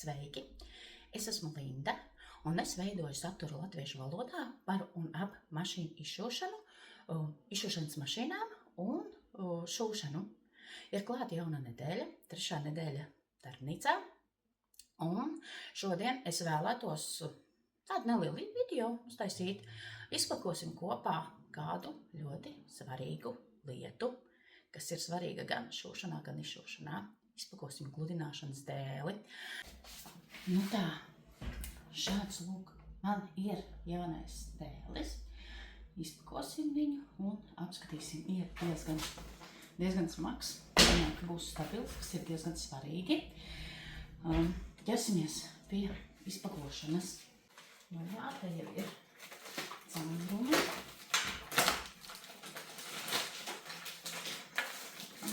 Sveiki! Es esmu Linda, un es veidoju saturu latviešu valodā par un ap mašīnu izšūšanu, izšūšanas mašīnām un šūšanu. Ir klāta jauna nedēļa, 3. nedēļa darbnīcā, un šodien es vēlētos tādu nelielu video uztaisīt. Izpakosim kopā kādu ļoti svarīgu lietu, kas ir svarīga gan šūšanā, gan izšūšanā. Izpakosim gludināšanas dēli. Nu tā, šāds lūk, man ir jaunais dēlis. Izpakosim viņu un apskatīsim. Ir diezgan smags, domāju, ka būs stabils, kas ir diezgan svarīgi. Ķersimies pie izpakošanas. Nu jā, te jau ir caurumi.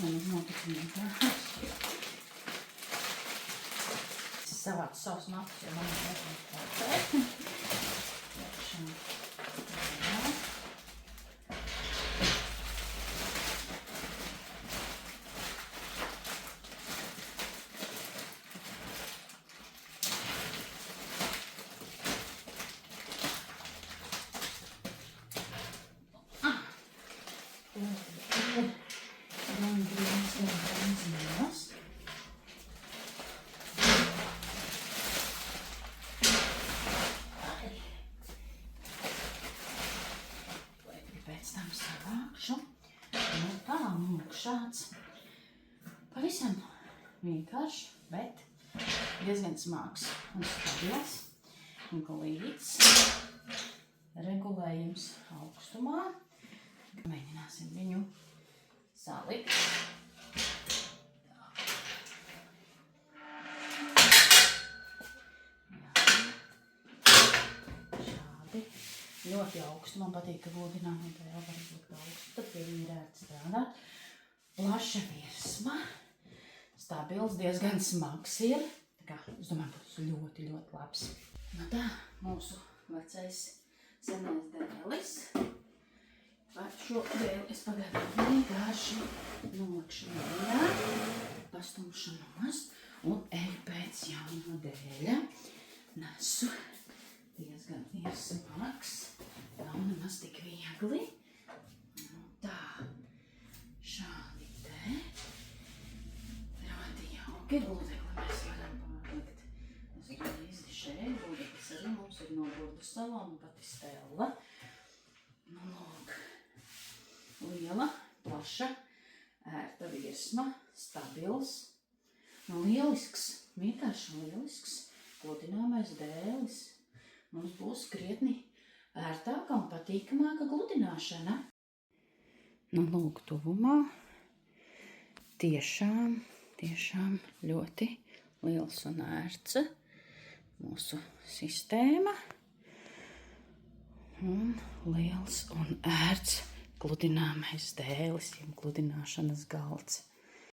Man nav tik vienkārši. Es savācu savus matus, jo man ir jāpārtēt. Pēc tam savākšu. Nu tā, lūk, šāds pavisam vienkārši, bet diezgan smags un stabils un glīts regulējums augstumā. Mēģināsim viņu salikt. Šādi. Ļoti augstu. Man patīk, ka gludinājumi tā jau var likt augstu. Tad pie viņa ir ērti strādāt. Plaša virsma. Stabils, diezgan smags ir. Tā kā, es domāju, būs ļoti, ļoti labs. Nu tā, mūsu vecais senais dēlis. Par šo dēli es pagaidām vienkārši nolikšu mierā, pastumšu nost un eju pēc jauna dēļa. Nesu diezgan smags, nav nemaz tik viegli. Nu tā, šādi te. Ļoti jauki gludekli mēs varam pārlikt. Es uzreiz šeit, gludeklis arī mums ir no Burdu salām un pati Stella. Nu, lūk. Liela, plaša, ērta virsma, stabils, nu lielisks, vienkārši lielisks, gludināmais dēlis. Mums būs krietni ērtāka un patīkamāka gludināšana. Nu, lūk, tuvumā tiešām ļoti liels un ērts mūsu sistēma un liels un ērts gludināmais dēlis, jeb gludināšanas galds.